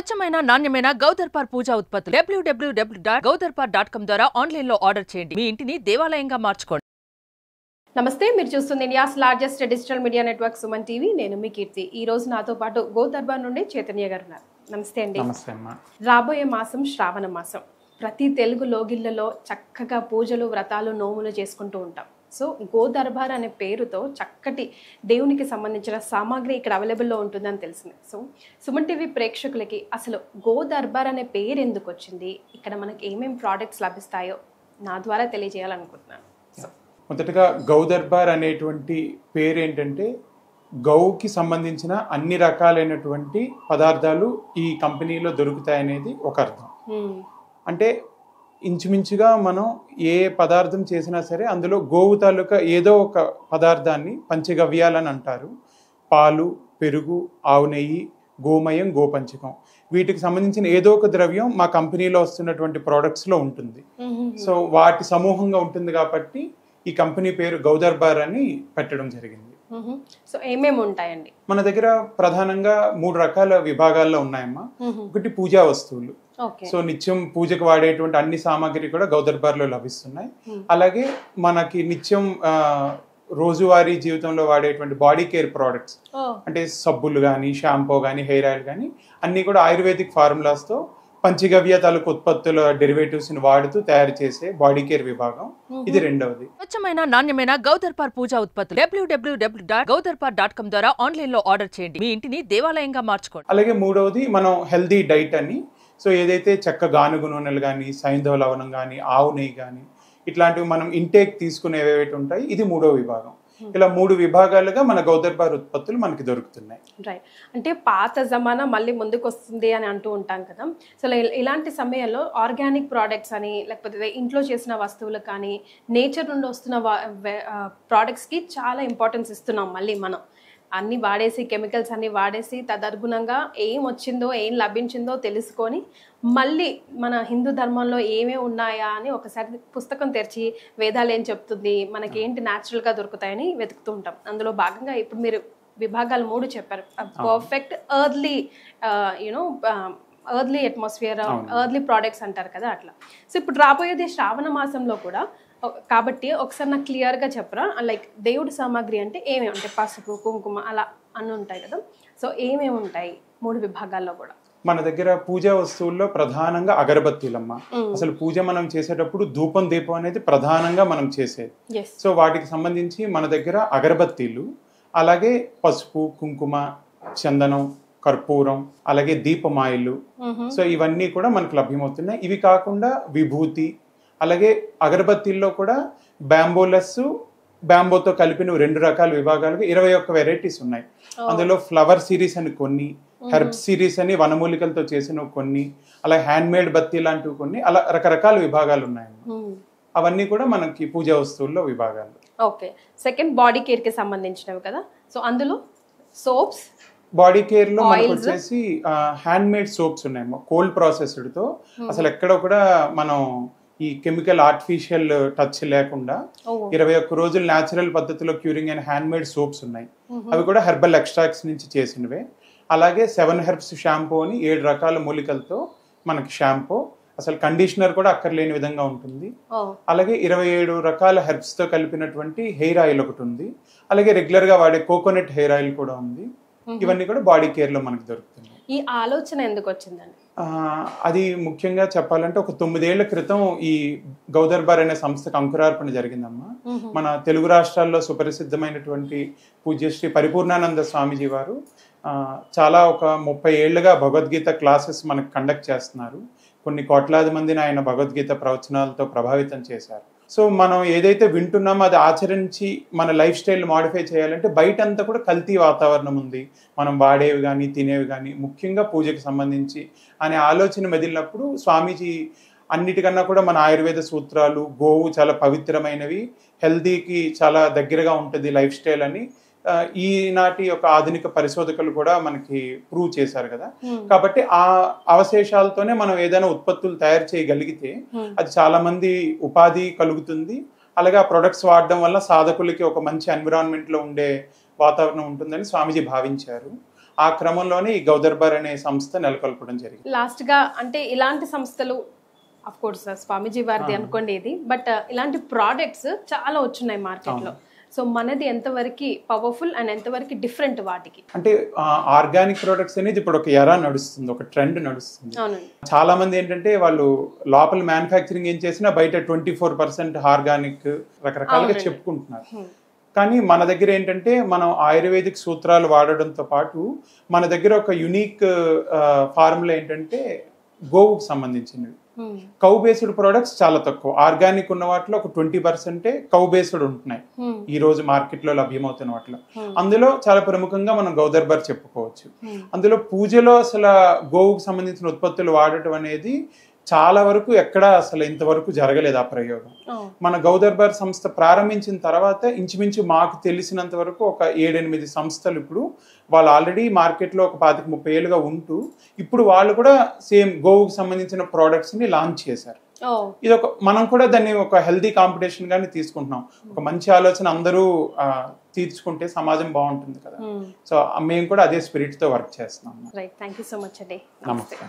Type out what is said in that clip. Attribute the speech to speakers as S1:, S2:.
S1: స్వచ్ఛమైన నాణ్యమైన గౌదర్పార్ పూజా ఉత్పత్తులు www.gaudarpar.com ద్వారా ఆన్లైన్ లో ఆర్డర్ చేయండి. మీ ఇంటిని దేవాలయంగా మార్చుకోండి.
S2: నమస్తే, మీరు చూస్తుంది India's largest digital media network Suman TV. నేను మీ కీర్తి. ఈ రోజు నాతో పాటు గోదర్బార్ నుండి చైతన్య గారు ఉన్నారు. నమస్తే అండి.
S3: నమస్తే అమ్మా.
S2: రాబోయే మాసం శ్రావణ మాసం. ప్రతి తెలుగు లోగిళ్లలో చక్కగా పూజలు, వ్రతాలు, నోములు చేసుకుంటూ ఉంటాం. సో గోదర్బార్ అనే పేరుతో చక్కటి దేవునికి సంబంధించిన సామాగ్రి ఇక్కడ అవైలబుల్లో ఉంటుందని తెలిసింది. సో సుమన్ టీవీ ప్రేక్షకులకి అసలు గోదర్బార్ అనే పేరు ఎందుకు వచ్చింది, ఇక్కడ మనకి ఏమేమి ప్రోడక్ట్స్ లభిస్తాయో నా ద్వారా తెలియజేయాలనుకుంటున్నాను.
S3: మొదటగా గౌదర్బార్ అనేటువంటి పేరు ఏంటంటే, గౌకి సంబంధించిన అన్ని రకాలైనటువంటి పదార్థాలు ఈ కంపెనీలో దొరుకుతాయనేది ఒక అర్థం. అంటే ఇంచుమించుగా మనం ఏ పదార్థం చేసినా సరే అందులో గోవు తాలూకా ఏదో ఒక పదార్థాన్ని పంచగవ్యాలని అంటారు. పాలు, పెరుగు, ఆవు నెయ్యి, గోమయం, గోపంచకం, వీటికి సంబంధించిన ఏదో ఒక ద్రవ్యం మా కంపెనీలో వస్తున్నటువంటి ప్రోడక్ట్స్లో ఉంటుంది. సో వాటి సమూహంగా ఉంటుంది కాబట్టి ఈ కంపెనీ పేరు గౌదర్బార్ అని పెట్టడం జరిగింది.
S2: సో ఏమేమి ఉంటాయండి
S3: మన దగ్గర? ప్రధానంగా 3 రకాల విభాగాల్లో ఉన్నాయమ్మా. ఒకటి పూజా వస్తువులు. సో నిత్యం పూజకు వాడేటువంటి అన్ని సామాగ్రి కూడా గౌదర్బార్ లో లభిస్తున్నాయి. అలాగే మనకి నిత్యం రోజువారీ జీవితంలో వాడేటువంటి బాడీ కేర్ ప్రోడక్ట్స్, అంటే సబ్బులు కానీ, షాంపూ కానీ, హెయిర్ ఆయిల్ కానీ అన్ని కూడా ఆయుర్వేదిక్ ఫార్ములాస్తో పంచగవ్య తాలూకు ఉత్పత్తుల డెరివేటివ్స్ ని వాడుతూ తయారు చేసే బాడీ కేర్ విభాగం. ఇది రెండవది.
S1: స్వచ్ఛమైన నాణ్యమైన గౌదర్పార్ పూజా ఉత్పత్తులు www.gaudarpar.com ద్వారా ఆన్లైన్ లో ఆర్డర్ చేయండి. మీ ఇంటిని దేవాలయంగా మార్చుకోండి.
S3: అలాగే మూడవది మనం హెల్దీ డైట్ అని. సో ఏదైతే చెక్క గానుగు నూనెలు కానీ, సైంధవ లవణం కానీ, ఆవు నెయ్యి కానీ ఇట్లాంటివి మనం ఇంటేక్ తీసుకునేవి ఏవైతే ఉంటాయి, ఇది 3వ విభాగం. ఇలా 3 విభాగాలుగా మన గౌదర్బార్ ఉత్పత్తులు మనకి దొరుకుతున్నాయి.
S2: రైట్. అంటే పాత జమానా మళ్ళీ ముందుకు వస్తుంది అని అంటూ ఉంటాం కదా. సో ఇలాంటి సమయంలో ఆర్గానిక్ ప్రోడక్ట్స్ అని, లేకపోతే ఇంట్లో చేసిన వస్తువులు కానీ, నేచర్ నుండి వస్తున్న ప్రోడక్ట్స్కి చాలా ఇంపార్టెన్స్ ఇస్తున్నాం. మళ్ళీ మనం అన్ని వాడేసి, కెమికల్స్ అన్ని వాడేసి తదనుగుణంగా ఏం వచ్చిందో, ఏం లభించిందో తెలుసుకొని మళ్ళీ మన హిందూ ధర్మంలో ఏమేమి ఉన్నాయా అని ఒకసారి పుస్తకం తెరిచి వేదాలు ఏం చెప్తుంది, మనకేంటి న్యాచురల్గా దొరుకుతాయని వెతుకుతూ ఉంటాం. అందులో భాగంగా ఇప్పుడు మీరు విభాగాలు 3 చెప్పారు. Perfect earthly earthly atmosphere, earthly products అంటారు కదా, అట్లా. సో ఇప్పుడు రాబోయేది శ్రావణ మాసంలో కూడా కాబట్టి ఒకసారి నాకు క్లియర్గా చెప్పరా, లైక్ దేవుడి సామాగ్రి అంటే ఏమేమి ఉంటాయి? పసుపు, కుంకుమ అలా అన్నీ ఉంటాయి కదా. సో ఏమేమి ఉంటాయి 3 విభాగాల్లో కూడా?
S3: మన దగ్గర పూజా వస్తువుల్లో ప్రధానంగా అగరబత్తీలమ్మ. అసలు పూజ మనం చేసేటప్పుడు ధూపం, దీపం అనేది ప్రధానంగా మనం చేసేది. సో వాటికి సంబంధించి మన దగ్గర అగరబత్తీలు, అలాగే పసుపు, కుంకుమ, చందనం, కర్పూరం, అలాగే దీపమాయిలు, సో ఇవన్నీ కూడా మనకు లభ్యమవుతున్నాయి. ఇవి కాకుండా విభూతి, అలాగే అగరబత్తీల్లో కూడా బ్యాంబోలస్, బ్యాంబోతో కలిపిన 2 రకాల విభాగాలుగా 21 వెరైటీస్ ఉన్నాయి. అందులో ఫ్లవర్ సిరీస్ అని కొన్ని, హెర్బ్ సిరీస్ అని వనమూలికలతో చేసిన కొన్ని, అలా హ్యాండ్ మేడ్ బత్తీ లాంటివి కొన్ని, అలా రకరకాల విభాగాలు ఉన్నాయి. అవన్నీ కూడా మనకి పూజా వస్తువుల్లో విభాగాలు.
S2: ఓకే. సెకండ్ బాడీ కేర్ కి సంబంధించినవి కదా. సో అందులో సోప్స్,
S3: బాడీ కేర్ లో మనకు వచ్చేసి హ్యాండ్ మేడ్ సోప్స్ ఉన్నాయేమో, కోల్డ్ ప్రాసెస్డ్ తో. అసలు ఎక్కడ కూడా మనం ఈ కెమికల్ ఆర్టిఫిషియల్ టచ్ లేకుండా 21 రోజులు న్యాచురల్ పద్ధతిలో క్యూరింగ్ అయిన హ్యాండ్ మేడ్ సోప్స్ ఉన్నాయి. అవి కూడా హెర్బల్ ఎక్స్ట్రాక్ట్స్ నుంచి చేసినవే. అలాగే 7 హెర్బ్స్ షాంపూ అని 7 రకాల మూలికలతో మనకి షాంపూ, అసలు కండిషనర్ కూడా అక్కర్లేని విధంగా ఉంటుంది. అలాగే 27 రకాల హెర్బ్స్ తో కలిపినటువంటి హెయిర్ ఆయిల్ ఒకటి ఉంది. అలాగే రెగ్యులర్ గా వాడే కోకోనట్ హెయిర్ ఆయిల్ కూడా ఉంది. ఇవన్నీ కూడా బాడీ కేర్ లో మనకి దొరుకుతుంది.
S2: ఈ ఆలోచన ఎందుకు వచ్చిందండి?
S3: అది ముఖ్యంగా చెప్పాలంటే ఒక 9 ఏళ్ల క్రితం ఈ గౌదర్బార్ అనే సంస్థకు అంకురార్పణ జరిగిందమ్మా. మన తెలుగు రాష్ట్రాల్లో సుప్రసిద్ధమైనటువంటి పూజ్యశ్రీ పరిపూర్ణానంద స్వామీజీ వారు చాలా ఒక 30 ఏళ్లుగా భగవద్గీత క్లాసెస్ మనకు కండక్ట్ చేస్తున్నారు. కొన్ని కోట్లాది మందిని ఆయన భగవద్గీత ప్రవచనాలతో ప్రభావితం చేశారు. సో మనం ఏదైతే వింటున్నామో అది ఆచరించి మన లైఫ్ స్టైల్ మాడిఫై చేయాలంటే బయట అంతా కూడా కల్తీ వాతావరణం ఉంది, మనం వాడేవి కానీ, తినేవి కానీ, ముఖ్యంగా పూజకి సంబంధించి అనే ఆలోచన మెదిలినప్పుడు స్వామీజీ అన్నిటికన్నా కూడా మన ఆయుర్వేద సూత్రాలు, గోవు చాలా పవిత్రమైనవి, హెల్తీకి చాలా దగ్గరగా ఉంటుంది లైఫ్ స్టైల్ అని ఈనాటి యొక్క ఆధునిక పరిశోధకులు కూడా మనకి ప్రూవ్ చేశారు కదా. కాబట్టి ఆ అవశేషాలతోనే మనం ఏదైనా ఉత్పత్తులు తయారు చేయగలిగితే అది చాలా మంది ఉపాధి కలుగుతుంది. అలాగే ఆ ప్రొడక్ట్స్ వాడడం వల్ల సాధకులకి ఒక మంచి ఎన్విరాన్మెంట్ లో ఉండే వాతావరణం ఉంటుందని స్వామీజీ భావించారు. ఆ క్రమంలోనే ఈ గౌదర్బార్ అనే సంస్థ నెలకొల్పడం జరిగింది.
S2: లాస్ట్గా అంటే ఇలాంటి సంస్థలు అఫ్ కోర్స్ స్వామీజీ వారిది అనుకోండి ఇది, బట్ ఇలాంటి ప్రోడక్ట్స్ చాలా వచ్చున్నాయి మార్కెట్లో. సో మనది ఎంతవరకు పవర్ఫుల్ అండ్ ఎంతవరకు డిఫరెంట్ వాటికి?
S3: అంటే ఆర్గానిక్ ప్రొడక్ట్స్ అనేది ఇప్పుడు ఒక ఎరా నడుస్తుంది, ఒక ట్రెండ్ నడుస్తుంది. చాలా మంది ఏంటంటే వాళ్ళు లోపల మ్యానుఫ్యాక్చరింగ్ ఏం చేసినా బయట 24% ఆర్గానిక్ రకరకాలుగా చెప్పుకుంటున్నారు. కానీ మన దగ్గర ఏంటంటే మనం ఆయుర్వేదిక్ సూత్రాలు వాడడంతో పాటు మన దగ్గర ఒక యునిక్ ఫార్ములా ఏంటంటే గోవుకు సంబంధించినవి. కౌ బేస్డ్ ప్రొడక్ట్స్ చాలా తక్కువ. ఆర్గానిక్ ఉన్న వాటిలో ఒక 20% కౌ బేస్డ్ ఉంటున్నాయి ఈ రోజు మార్కెట్ లో లభ్యమవుతున్న వాటిలో. అందులో చాలా ప్రముఖంగా మనం గౌదర్బార్ చెప్పుకోవచ్చు. అందులో పూజలో అసలు గోవుకు సంబంధించిన ఉత్పత్తులు వాడటం అనేది చాలా వరకు ఎక్కడ అసలు ఇంతవరకు జరగలేదు ఆ ప్రయోగం. మన గౌదర్బార్ సంస్థ ప్రారంభించిన తర్వాత ఇంచుమించు మాకు తెలిసినంత వరకు ఒక 7-8 సంస్థలు ఇప్పుడు వాళ్ళు ఆల్రెడీ మార్కెట్లో ఒక 25-30 ఏళ్ళుగా ఉంటూ ఇప్పుడు వాళ్ళు కూడా సేమ్ గోవుకు సంబంధించిన ప్రోడక్ట్స్ ని లాంచ్ చేశారు. ఇది ఒక మనం కూడా దాన్ని ఒక హెల్దీ కాంపిటీషన్ గానే తీసుకుంటున్నాం. ఒక మంచి ఆలోచన అందరూ తీర్చుకుంటే సమాజం బాగుంటుంది కదా. సో మేము కూడా అదే స్పిరిట్ తో వర్క్ చేస్తున్నాం.
S2: Right, thank you so much అండి.
S3: నమస్తే.